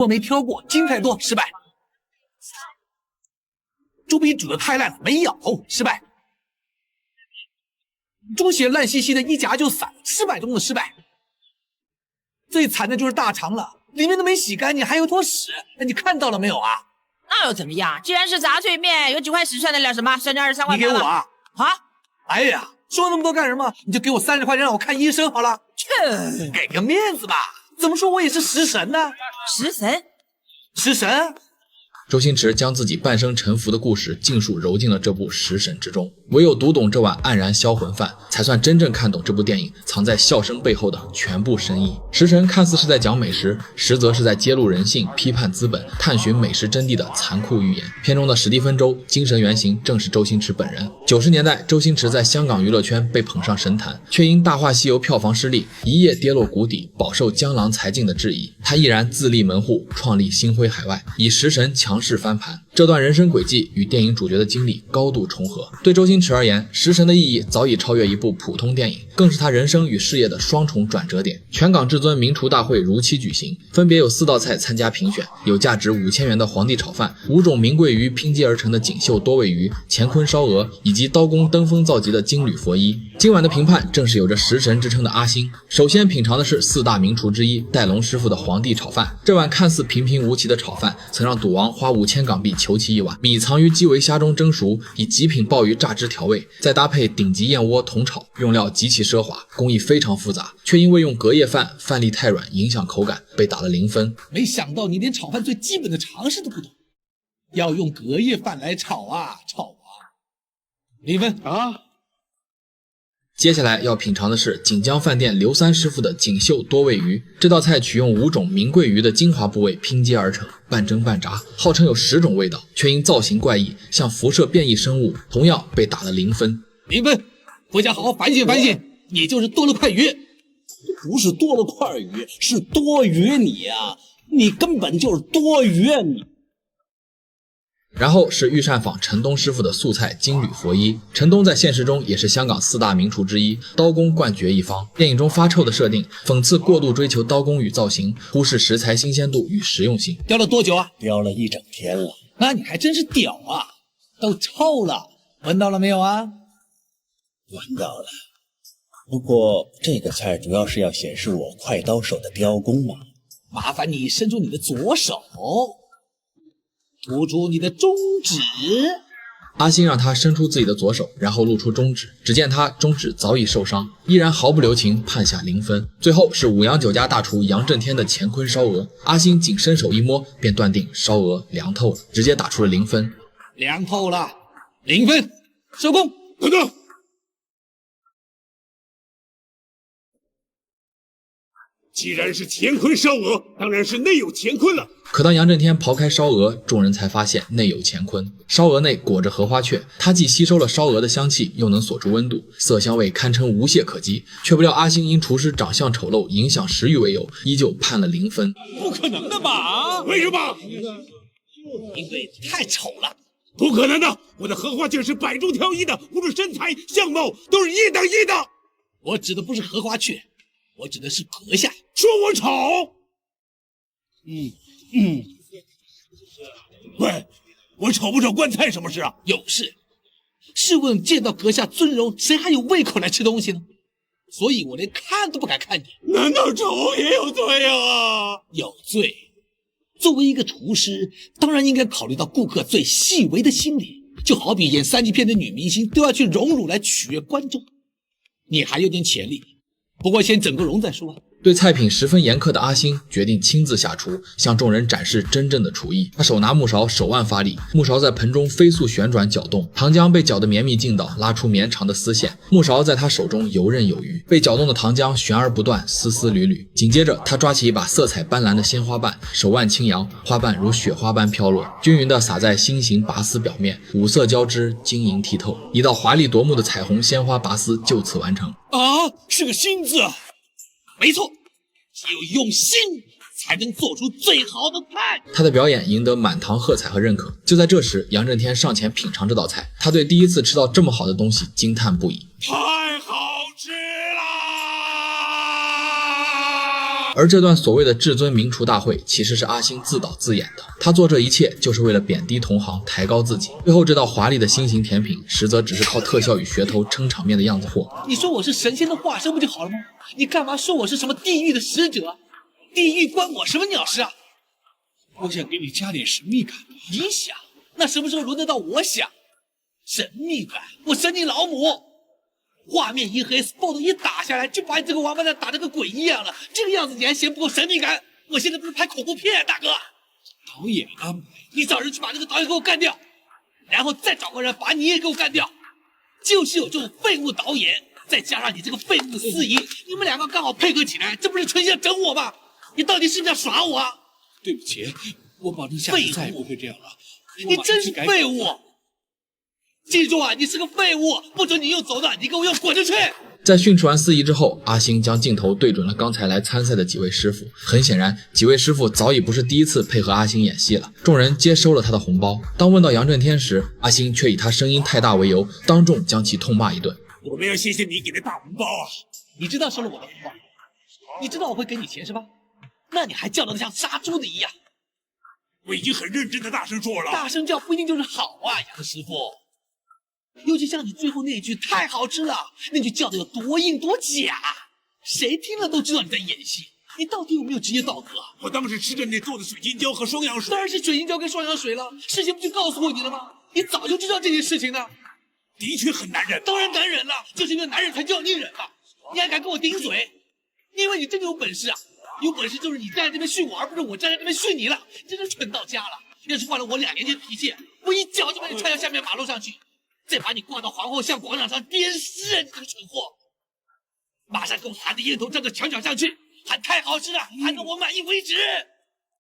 我没挑过，筋太多，失败。猪皮煮的太烂了，没咬，失败。猪血烂兮兮的，一夹就散，失败中的失败。最惨的就是大肠了，里面都没洗干净，还有坨屎，你看到了没有啊？那又怎么样？既然是杂碎面，有几块屎算得了什么？算这23块你给我啊！啊！哎呀，说那么多干什么？你就给我30块钱让我看医生好了。切，给个面子吧，怎么说我也是食神呢？食神？食神？周星驰将自己半生沉浮的故事尽数揉进了这部《食神》之中，唯有读懂这碗黯然销魂饭，才算真正看懂这部电影藏在笑声背后的全部深意。《食神》看似是在讲美食，实则是在揭露人性、批判资本、探寻美食真谛的残酷预言。片中的史蒂芬周精神原型正是周星驰本人。90年代，周星驰在香港娱乐圈被捧上神坛，却因《大话西游》票房失利，一夜跌落谷底，饱受江郎才尽的质疑。他毅然自立门户，创立星辉海外，以《食神》强势翻盘。这段人生轨迹与电影主角的经历高度重合。对周星驰而言，《食神》的意义早已超越一部普通电影，更是他人生与事业的双重转折点。全港至尊名厨大会如期举行，分别有4道菜参加评选，有价值5000元的皇帝炒饭，5种名贵鱼拼接而成的锦绣多味鱼、乾坤烧鹅，以及刀工登峰造极的金缕佛衣。今晚的评判正是有着食神之称的阿星。首先品尝的是4大名厨之一戴龙师傅的皇帝炒饭。这碗看似平平无奇的炒饭，曾让赌王花5000港币求其一碗。米藏于基围虾中蒸熟，以极品鲍鱼榨汁调味，再搭配顶级燕窝同炒，用料极其奢华，工艺非常复杂，却因为用隔夜饭，饭粒太软，影响口感，被打了0分。没想到你连炒饭最基本的常识都不懂，要用隔夜饭来炒啊！0分啊！接下来要品尝的是锦江饭店刘三师傅的锦绣多味鱼。这道菜取用5种名贵鱼的精华部位拼接而成，半蒸半炸，号称有10种味道，却因造型怪异，像辐射变异生物，同样被打了0分。0分，回家好好反省反省，你就是多了块鱼。不是多了块鱼，是多余你啊！你根本就是多余啊你！然后是御膳坊陈东师傅的素菜金缕佛衣。陈东在现实中也是香港4大名厨之一，刀工冠绝一方。电影中发臭的设定，讽刺过度追求刀工与造型，忽视食材新鲜度与实用性。雕了多久啊？雕了1整天了。那你还真是屌啊！都臭了，闻到了没有啊？闻到了。不过这个菜主要是要显示我快刀手的雕工嘛。麻烦你伸出你的左手，吐出你的中指。阿星让他伸出自己的左手，然后露出中指，只见他中指早已受伤，依然毫不留情判下0分。最后是五羊酒家大厨杨震天的乾坤烧鹅，阿星仅伸手一摸便断定烧鹅凉透了，直接打出了0分。凉透了，0分，收工。等等，既然是乾坤烧鹅，当然是内有乾坤了。可当杨震天刨开烧鹅，众人才发现内有乾坤。烧鹅内裹着荷花雀，它既吸收了烧鹅的香气，又能锁住温度，色香味堪称无懈可击。却不料阿星因厨师长相丑陋，影响食欲为由，依旧判了0分。不可能的吧？为什么？因为太丑了。不可能的，我的荷花雀是百中挑一的，无论身材相貌都是一等一的。我指的不是荷花雀，我指的是阁下。说我丑？喂，我丑不丑关菜什么事啊？有事。试问见到阁下尊容，谁还有胃口来吃东西呢？所以我连看都不敢看你。难道丑也有罪啊？有罪。作为一个厨师，当然应该考虑到顾客最细微的心理，就好比演3级片的女明星都要去荣辱来取悦观众。你还有点潜力，不过先整个容再说。对菜品十分严苛的阿星决定亲自下厨，向众人展示真正的厨艺。他手拿木勺，手腕发力，木勺在盆中飞速旋转搅动，糖浆被搅得绵密劲道，拉出绵长的丝线。木勺在他手中游刃有余，被搅动的糖浆旋而不断，丝丝缕缕。紧接着，他抓起一把色彩斑斓的鲜花瓣，手腕轻扬，花瓣如雪花般飘落，均匀地洒在心形拔丝表面，五色交织，晶莹剔透。一道华丽夺目的彩虹鲜花拔丝就此完成。啊，是个心字。没错，只有用心才能做出最好的菜。他的表演赢得满堂喝彩和认可。就在这时，杨震天上前品尝这道菜，他对第一次吃到这么好的东西惊叹不已。太好吃啦！而这段所谓的至尊名厨大会，其实是阿星自导自演的。他做这一切就是为了贬低同行，抬高自己。最后这道华丽的新型甜品，实则只是靠特效与噱头撑场面的样子货。你说我是神仙的化身不就好了吗？你干嘛说我是什么地狱的使者？地狱关我什么鸟事啊？我想给你加点神秘感。你想？那什么时候轮得到我想？神秘感？我神你老母！画面一黑 ，spot 一打下来，就把你这个王八蛋打得跟鬼一样了。这个样子你还嫌不够神秘感？我现在不是拍恐怖片，大哥。导演安排，你找人去把这个导演给我干掉，然后再找个人把你也给我干掉。就是有这种废物导演，再加上你这个废物司仪，你们两个刚好配合起来，这不是纯想整我吗？你到底是不是要耍我啊？对不起，我保证下次再也不会这样了。你真是废物！记住啊，你是个废物，不准你用走的，你给我用滚着去！在训斥完司仪之后，阿星将镜头对准了刚才来参赛的几位师傅。很显然，几位师傅早已不是第一次配合阿星演戏了。众人皆收了他的红包。当问到杨震天时，阿星却以他声音太大为由，当众将其痛骂一顿。我们要谢谢你给的大红包啊！你知道收了我的红包，你知道我会给你钱是吧？那你还叫得像杀猪的一样？我已经很认真的大声说了，大声叫不一定就是好啊，杨师傅。尤其像你最后那一句太好吃了，那句叫的有多硬多假，谁听了都知道你在演戏。你到底有没有职业道德？我当时吃着你做的水晶胶和双氧水，当然是水晶胶跟双氧水了，事情不就告诉过你了吗？你早就知道这件事情呢。的确很难忍。当然难忍了，就是因为难忍才叫你忍了。你还敢跟我顶嘴？因为你真的有本事啊！有本事就是你站在这边训我，而不是我站在这边训你了，真是蠢到家了。要是换了我2年前脾气，我一脚就把你踹到下面马路上去，再把你挂到皇后巷广场上鞭尸，你这个蠢货！马上给我含着烟头朝着墙角上去，喊太好吃了，喊到我满意为止。